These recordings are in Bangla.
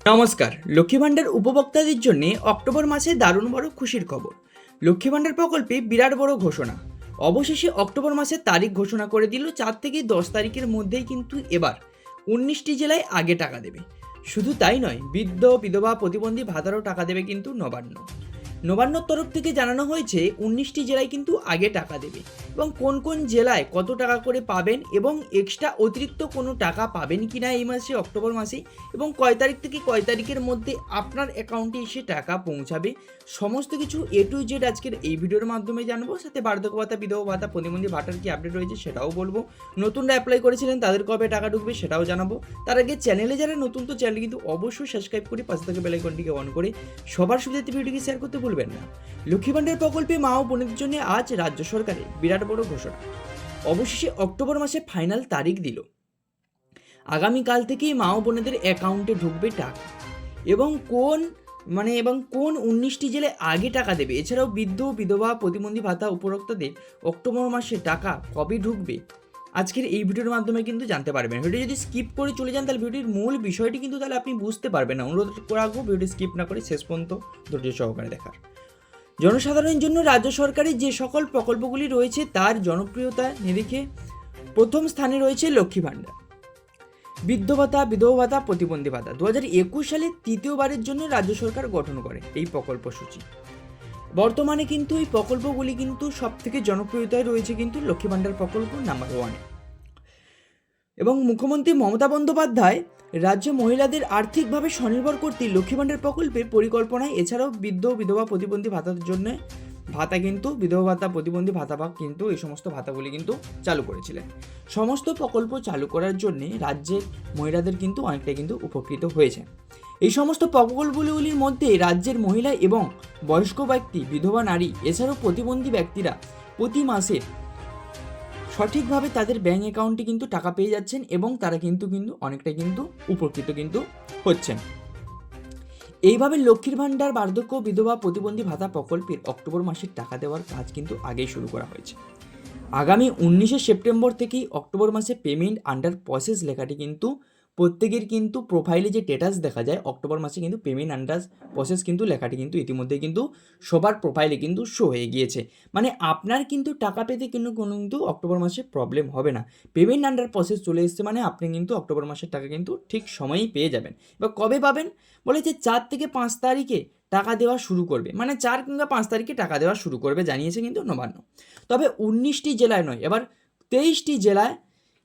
নমস্কার। লক্ষ্মী ভাণ্ডার উপভোক্তাদের জন্য অক্টোবর মাসে দারুণ বড় খুশির খবর। লক্ষ্মী ভাণ্ডার প্রকল্পে বিরাট বড় ঘোষণা। অবশেষে অক্টোবর মাসের তারিখ ঘোষণা করে দিল। 4 থেকে 10 তারিখের মধ্যেই কিন্তু এবার 19টি জেলায় আগে টাকা দেবে। শুধু তাই নয়, বৃদ্ধ বিধবা প্রতিবন্ধী ভাতারও টাকা দেবে কিন্তু নবান্নর তরফ থেকে জানানো হয়েছে 19টি জেলায় কিন্তু আগে টাকা দেবে এবং কোন কোন জেলায় কত টাকা করে পাবেন এবং এক্সট্রা অতিরিক্ত কোনো টাকা পাবেন কি না এই মাসে অক্টোবর মাসে এবং কয় তারিখ থেকে কয় তারিখের মধ্যে আপনার অ্যাকাউন্টে এসে টাকা পৌঁছাবে, সমস্ত কিছু A to Z আজকের এই ভিডিওর মাধ্যমে জানবো। সাথে বার্ধক্য ভাতা, বিধবা ভাতা, প্রতিবন্ধী ভাতার কি আপডেট রয়েছে সেটাও বলবো। নতুনরা অ্যাপ্লাই করেছিলেন তাদের কবে টাকা ঢুকবে সেটাও জানাবো। তার আগে চ্যানেলে যারা নতুন, তো চ্যানেল কিন্তু অবশ্যই সাবস্ক্রাইব করে পাশে থেকে বেল আইকনটিকে অন করে সবার সুবিধার্থে ভিডিওটি শেয়ার করতে ভুলবেন না। লক্ষ্মী ভাণ্ডার প্রকল্পে মা ও বোনদের জন্য আজ রাজ্য সরকারের বিরাট বড় ঘোষণা। অবশেষে অক্টোবর মাসে ফাইনাল তারিখ দিল। আগামীকাল থেকেই মা ও বোনেদের অ্যাকাউন্টে ঢুকবে টাকা এবং কোন 19টি জেলায় আগে টাকা দেবে। এছাড়াও বৃদ্ধ বিধবা প্রতিবন্ধী ভাতা উপভোক্তাদের অক্টোবর মাসে টাকা কবে ঢুকবে আজকের এই ভিডিওর মাধ্যমে কিন্তু জানতে পারবেন। ভিডিও যদি স্কিপ করে চলে যান তাহলে ভিডিওর মূল বিষয়টি কিন্তু তাহলে আপনি বুঝতে পারবেন না। অনুরোধ রাখবো ভিডিওটি স্কিপ না করে শেষ পর্যন্ত ধৈর্য সহকারে দেখার। জনসাধারণের জন্য রাজ্য সরকারের যে সকল প্রকল্পগুলি রয়েছে তার জনপ্রিয়তা নিরিখে প্রথম স্থানে রয়েছে লক্ষ্মী ভাণ্ডার, বৃদ্ধ ভাতা, বিধবা ভাতা, প্রতিবন্ধী ভাতা। 2021 সালে তৃতীয়বারের জন্য রাজ্য সরকার গঠন করে এই প্রকল্প সূচি। বর্তমানে কিন্তু এই প্রকল্পগুলি কিন্তু সব থেকে জনপ্রিয়তায় রয়েছে কিন্তু লক্ষ্মী ভাণ্ডার প্রকল্প নাম্বার 1 এবং মুখ্যমন্ত্রী মমতা বন্দ্যোপাধ্যায় রাজ্যে মহিলাদের আর্থিকভাবে স্বনির্ভর করতে লক্ষ্মী ভাণ্ডার প্রকল্পের পরিকল্পনায় এছাড়াও বৃদ্ধ বিধবা প্রতিবন্ধী ভাতার জন্য ভাতা কিন্তু বিধবা ভাতা, প্রতিবন্ধী ভাতা কিন্তু এই সমস্ত ভাতাগুলি কিন্তু চালু করেছিলেন। সমস্ত প্রকল্প চালু করার জন্য রাজ্যের মহিলাদের কিন্তু অনেকটাই কিন্তু উপকৃত হয়েছে। এই সমস্ত প্রকল্পগুলির মধ্যে রাজ্যের মহিলা এবং বয়স্ক ব্যক্তি, বিধবা নারী এছাড়াও প্রতিবন্ধী ব্যক্তিরা প্রতি মাসে সঠিকভাবে তাদের ব্যাঙ্ক অ্যাকাউন্টে কিন্তু টাকা পেয়ে যাচ্ছেন এবং তারা কিন্তু অনেকটাই কিন্তু উপকৃত কিন্তু হচ্ছেন। এইভাবে লক্ষ্মীর ভাণ্ডার, বার্ধক্য, বিধবা, প্রতিবন্ধী ভাতা প্রকল্পের অক্টোবর মাসের টাকা দেওয়ার কাজ কিন্তু আগেই শুরু করা হয়েছে। আগামী 19শে সেপ্টেম্বর থেকেই অক্টোবর মাসে পেমেন্ট আন্ডার প্রসেস লেখাটি কিন্তু প্রত্যেকের কিন্তু প্রোফাইলে যে স্ট্যাটাস দেখা যায় অক্টোবর মাসে কিন্তু পেমেন্ট আন্ডার প্রসেস কিন্তু লেখাটি কিন্তু ইতিমধ্যে কিন্তু সবার প্রোফাইলে কিন্তু শো হয়ে গিয়েছে। মানে আপনার কিন্তু টাকা পেতে কিন্তু অক্টোবর মাসে প্রবলেম হবে না। পেমেন্ট আন্ডার প্রসেস চলে এসছে মানে আপনি কিন্তু অক্টোবর মাসের টাকা কিন্তু ঠিক সময়েই পেয়ে যাবেন। এবার কবে পাবেন বলেছে 4 থেকে 5 তারিখে টাকা দেওয়া শুরু করবে, মানে 4 কিংবা 5 তারিখে টাকা দেওয়া শুরু করবে জানিয়েছে কিন্তু নবান্ন। তবে 19টি জেলায় নয়, এবার 23টি জেলায়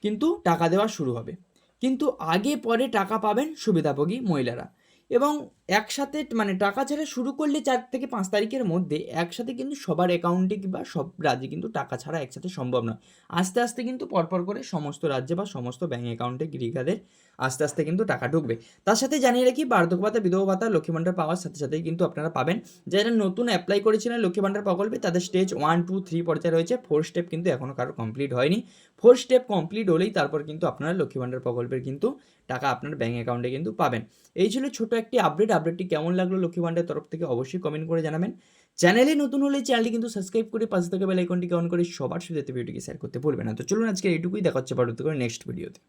কিন্তু টাকা দেওয়া শুরু হবে। কিন্তু আগে পরে টাকা পাবেন সুবিধাভোগী মহিলারা এবং একসাথে টাকা ছাড়া শুরু করলে 4 থেকে 5 তারিখের মধ্যে একসাথে কিন্তু সবার অ্যাকাউন্টে কিংবা সব রাজ্যে কিন্তু টাকা ছাড়া একসাথে সম্ভব নয়। আস্তে আস্তে কিন্তু পরপর করে সমস্ত রাজ্যে বা সমস্ত ব্যাঙ্ক অ্যাকাউন্টে গৃহীতাদের আস্তে আস্তে কিন্তু টাকা ঢুকবে। তার সাথে জানিয়ে রাখি, বার্ধক্য ভাতা, বিধবা ভাতা লক্ষ্মী ভাণ্ডার পাওয়ার সাথে সাথেই কিন্তু আপনারা পাবেন। যারা নতুন অ্যাপ্লাই করেছিলেন লক্ষ্মী ভাণ্ডার প্রকল্পে তাদের স্টেজ 1, 2, 3 পর্যায়ে রয়েছে। 4 স্টেপ কিন্তু এখনও কারো কমপ্লিট হয়নি। 4 স্টেপ কমপ্লিট হলেই তারপর কিন্তু আপনারা লক্ষ্মী ভাণ্ডার প্রকল্পের কিন্তু টাকা আপনার ব্যাঙ্ক অ্যাকাউন্টে কিন্তু পাবেন। এই ছিল ছোট একটি আপডেটটি কেমন লাগলো লক্ষ্মী ভাণ্ডারের তরফ থেকে অবশ্যই কমেন্ট করে জানাবেন। চ্যানেলে নতুন হলে চ্যানেলটি কিন্তু সাবস্ক্রাইব করে পাশে থাকা বেল আইকনটিকে অন করে সবার সুবিধাতে ভিডিওটিকে শেয়ার করতে ভুলবেন না। তো চলুন আজকে এইটুকুই, দেখা হচ্ছে পরবর্তী করে নেক্সট ভিডিওতে।